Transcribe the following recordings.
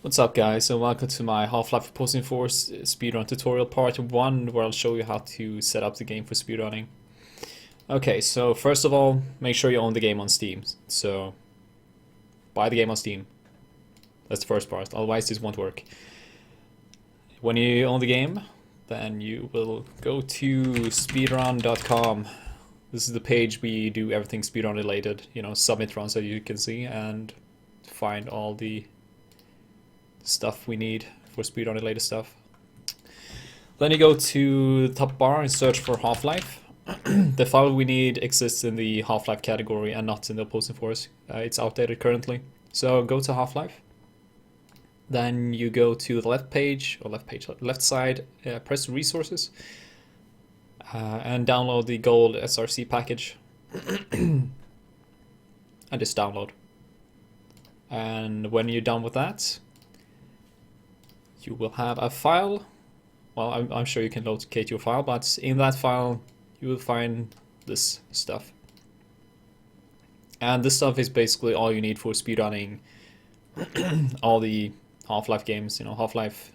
What's up guys, and welcome to my Half-Life Opposing Force speedrun tutorial part 1, where I'll show you how to set up the game for speedrunning. Okay, so first of all, make sure you own the game on Steam. So, buy the game on Steam. That's the first part, otherwise this won't work. When you own the game, then you will go to speedrun.com. This is the page we do everything speedrun related, submit runs that you can see, and find all the stuff we need for speedrun related stuff. Then you go to the top bar and search for Half-Life. The file we need exists in the Half-Life category and not in the Opposing Force. It's outdated currently. So go to Half-Life. Then you go to the left side, press resources, and download the gold SRC package. And just download. And when you're done with that, you will have a file. Well, I'm sure you can locate your file, but in that file you will find this stuff. And this stuff is basically all you need for speedrunning all the Half-Life games, Half-Life,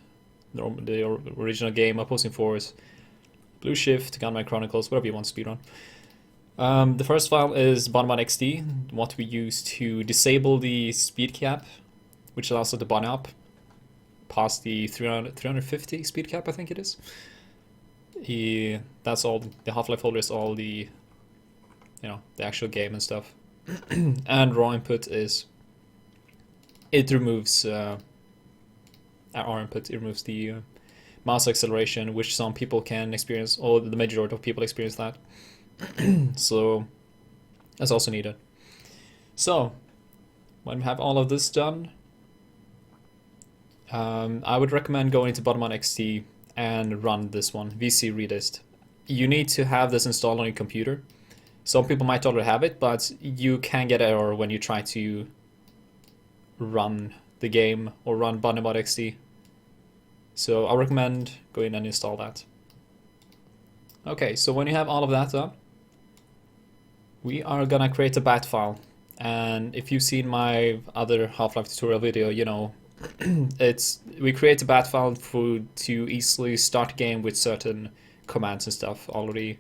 the original game, Opposing Force, Blue Shift, Gunman Chronicles, whatever you want to speedrun. The first file is Bunnymod XT, what we use to disable the speed cap, which allows us to bunny up past the 350 speed cap, I think it is. That's all. The Half-Life folder is all the, the actual game and stuff. And raw input is, it removes RInput. It removes the mouse acceleration, which some people can experience, or the majority of people experience that. So that's also needed. So when we have all of this done, I would recommend going to Bunnymod XT and run this one, VC Redist. You need to have this installed on your computer. Some people might already have it, but you can get error when you try to run the game or run Bunnymod XT. So I recommend going and install that. Okay, so when you have all of that done, we are gonna create a bat file. And if you've seen my other Half-Life tutorial video, we create a bat file to easily start a game with certain commands and stuff already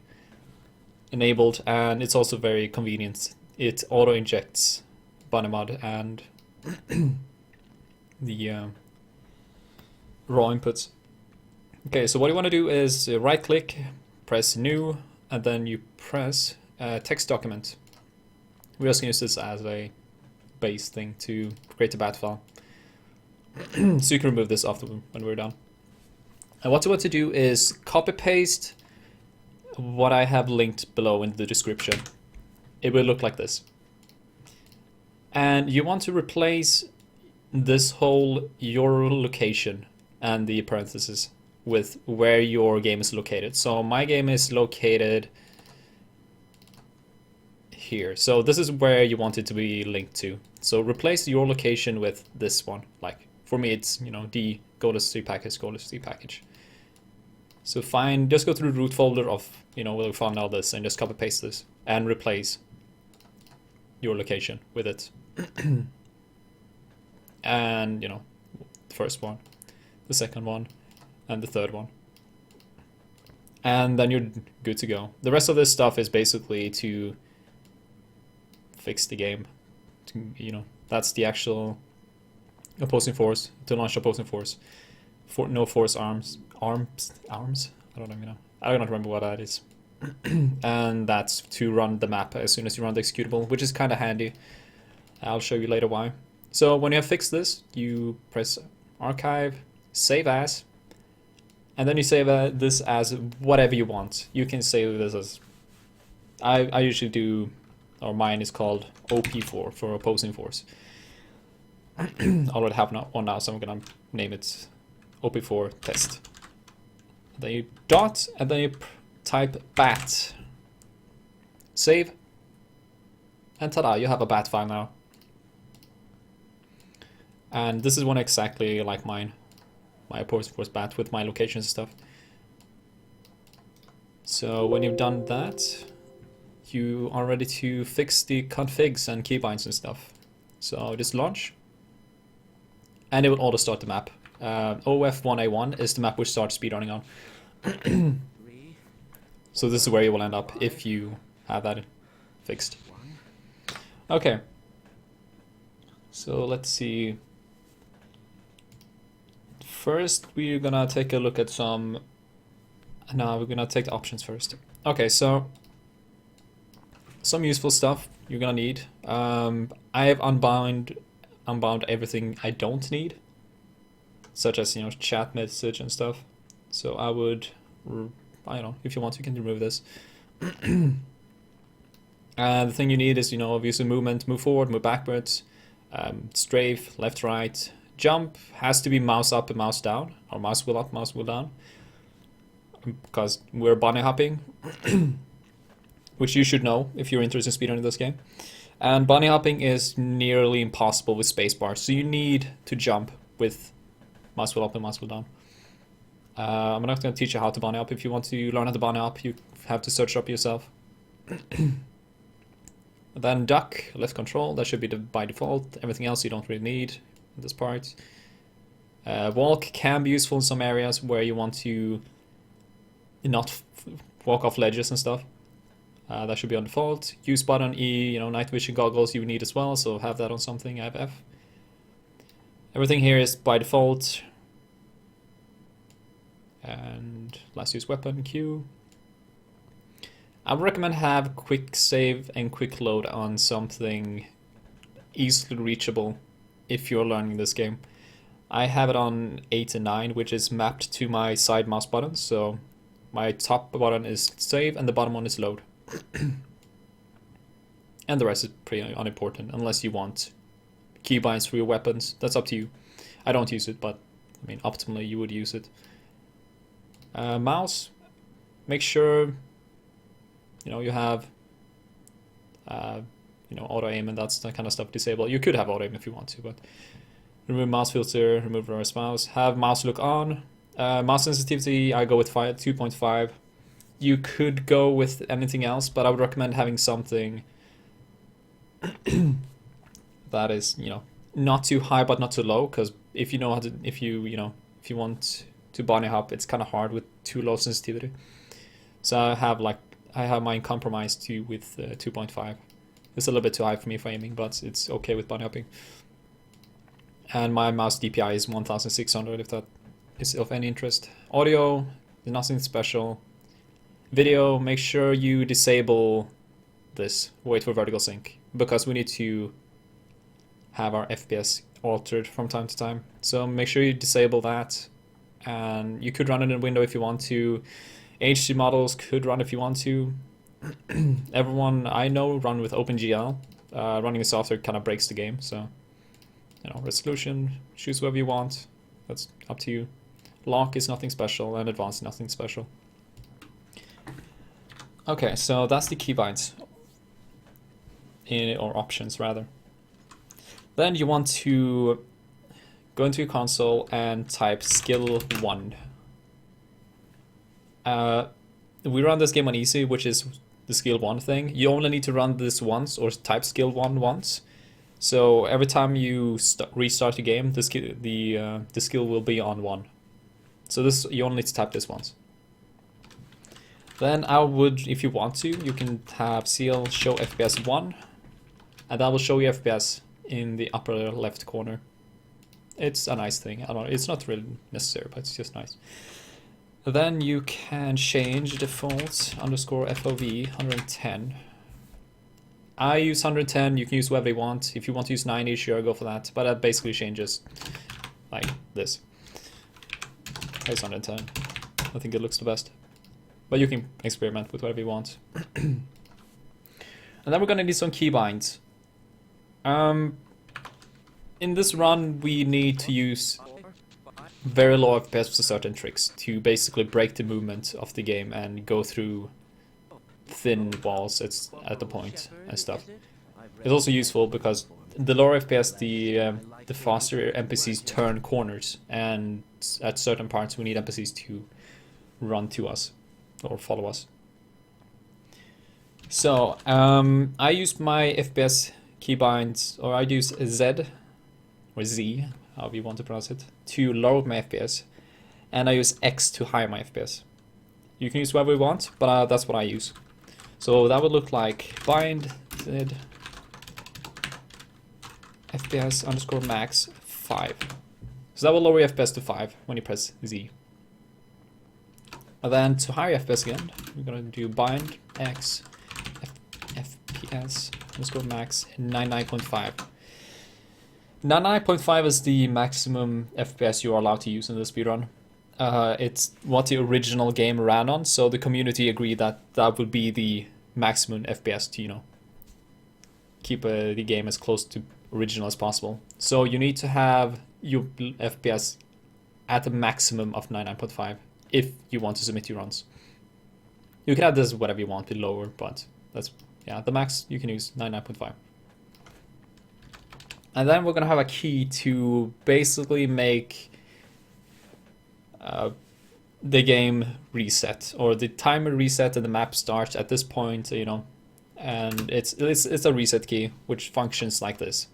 enabled, and it's also very convenient. It auto injects Bunnymod and the raw inputs. Okay, so what you want to do is right click, press new, and then you press text document. We're just going to use this as a base thing to create a bat file. So you can remove this after when we're done. And what you want to do is copy paste what I have linked below in the description. It will look like this. And you want to replace this whole your location and the parentheses with where your game is located. So my game is located here. So this is where you want it to be linked to. So replace your location with this one. Like for me, it's D go-to-C package. So just go to the root folder of where we found all this and just copy paste this and replace your location with it. And the first one, the second one, and the third one. And then you're good to go. The rest of this stuff is basically to fix the game. That's the actual Opposing Force, to launch Opposing Force. For noforcemparms. I don't remember what that is. And that's to run the map as soon as you run the executable, which is kind of handy. I'll show you later why. So when you have fixed this, you press archive, save as, and then you save this as whatever you want. You can save this as, I usually do, or mine is called OP4 for Opposing Force. I already have one now, so I'm gonna name it OP4 test. Then you dot, and then you type bat. Save. And ta-da, you have a bat file now. And this is one exactly like mine. My Opposing Force bat with my locations and stuff. So when you've done that, you are ready to fix the configs and keybinds and stuff. So just launch. and it will auto start the map. OF1A1 is the map we start speedrunning on. So this is where you will end up if you have that fixed. Okay. So let's see. First, we're gonna take a look at some. No, we're gonna take the options first. Okay, so some useful stuff you're gonna need. I have unbound everything I don't need, such as, you know, chat message and stuff. So I would, I don't know, if you want, you can remove this. The thing you need is, you know, obviously movement, move forward, move backwards, strafe, left, right, jump has to be mouse up and mouse down, or mouse wheel up, mouse wheel down, because we're bunny hopping, which you should know if you're interested in speedrunning this game. And bunny hopping is nearly impossible with spacebar, so you need to jump with mouse wheel up and mouse wheel down. I'm not going to teach you how to bunny hop. If you want to learn how to bunny hop, you have to search up yourself. Then duck, left control, that should be by default. Everything else you don't really need in this part. Walk can be useful in some areas where you want to not walk off ledges and stuff. That should be on default. Use button E, you know, night vision goggles you need as well, so have that on something. I have F. Everything here is by default. And let's use weapon Q. I would recommend have quick save and quick load on something easily reachable if you're learning this game. I have it on 8 and 9, which is mapped to my side mouse buttons, so my top button is save and the bottom one is load. And the rest is pretty unimportant unless you want keybinds for your weapons. That's up to you. I don't use it, but I mean optimally you would use it. Mouse, make sure you know you have you know, auto aim and that's the kind of stuff disabled. You could have auto aim if you want to, but remove mouse filter, remove reverse mouse, have mouse look on. Mouse sensitivity, I go with 2.5. You could go with anything else, but I would recommend having something that is, you know, not too high but not too low, because if you know how to, if you want to bunny hop, it's kind of hard with too low sensitivity. So I have mine compromised to with 2.5. It's a little bit too high for me for aiming, but it's okay with bunny hopping. And my mouse DPI is 1600 if that is of any interest. Audio, nothing special. Video, make sure you disable this, wait for vertical sync, because we need to have our FPS altered from time to time. So make sure you disable that, and you could run it in a window if you want to. HD models could run if you want to. Everyone I know run with OpenGL. Running the software kind of breaks the game, so you know, resolution, choose whatever you want. That's up to you. Lock is nothing special, and advanced nothing special. Okay, so that's the keybinds, or options rather. Then you want to go into your console and type skill 1. We run this game on easy, which is the skill 1 thing. You only need to run this once, or type skill 1 once. So every time you restart the game, the skill will be on 1. So this, you only need to type this once. Then I would, if you want to, you can have CL show FPS 1, and that will show you FPS in the upper left corner. It's a nice thing. I don't know, it's not really necessary, but it's just nice. Then you can change default underscore FOV 110. I use 110, you can use whatever you want. If you want to use 90, sure, go for that. But that basically changes like this. It's 110. I think it looks the best. But you can experiment with whatever you want. And then we're gonna need some keybinds. In this run, we need to use very low FPS for certain tricks to basically break the movement of the game and go through thin walls at the point and stuff. It's also useful because the lower FPS, the faster NPCs turn corners, and at certain parts we need NPCs to run to us or follow us. So I use my FPS keybinds, or I use Z or Z, however you want to pronounce it, to lower my FPS, and I use X to higher my FPS. You can use whatever you want, but that's what I use. So that would look like bind did FPS underscore max 5. So that will lower your FPS to 5 when you press Z. And then to higher FPS again, we're gonna do bind X FPS underscore max 99.5. 99.5 is the maximum FPS you are allowed to use in the speedrun. It's what the original game ran on, so the community agreed that that would be the maximum FPS to, you know, keep the game as close to original as possible. So you need to have your FPS at a maximum of 99.5 if you want to submit your runs. You can have this whatever you want, a bit lower, but that's, yeah, the max you can use 99.5. And then we're gonna have a key to basically make the game reset, or the timer reset and the map starts at this point, you know, and it's a reset key which functions like this.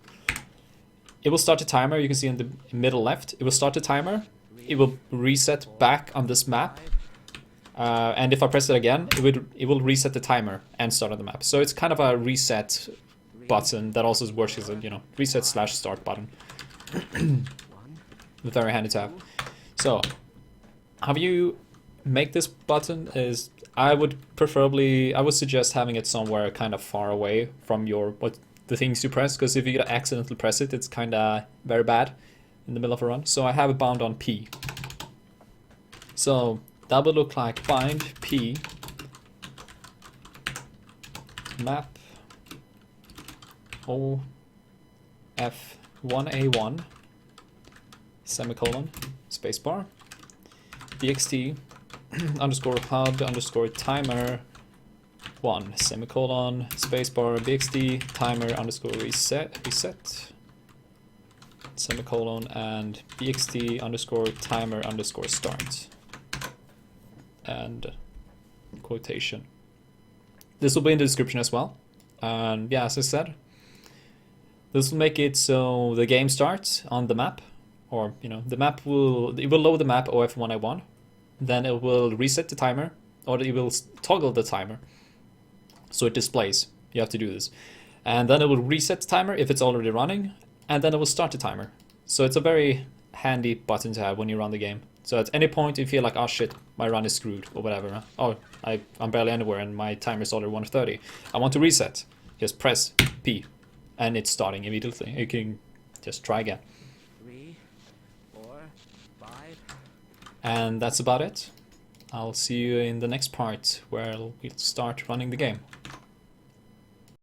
It will start a timer. You can see in the middle left, it will start a timer. It will reset back on this map, and if I press it again, it will reset the timer and start on the map. So it's kind of a reset button that also works as a, you know, reset / start button. Very handy to have. So how you make this button is, I would suggest having it somewhere kind of far away from the things you press, because if you accidentally press it, it's kind of very bad in the middle of a run. So I have it bound on P. So that would look like bind P map O F1A1 semicolon spacebar DXT underscore HUD underscore timer 1 semicolon spacebar BXD timer underscore reset semicolon and BXD underscore timer underscore start and quotation. This will be in the description as well. And yeah, as I said, this will make it so the game starts on the map, or, you know, it will load the map OF1A1, then it will reset the timer, or it will toggle the timer so it displays. You have to do this, and then it will reset the timer if it's already running, and then it will start the timer. So it's a very handy button to have when you run the game. So at any point you feel like, oh shit, my run is screwed or whatever, oh, I'm barely anywhere and my timer is already 1:30, I want to reset, just press P and it's starting immediately. You can just try again. 3, 4, 5. And that's about it. I'll see you in the next part where we'll start running the game.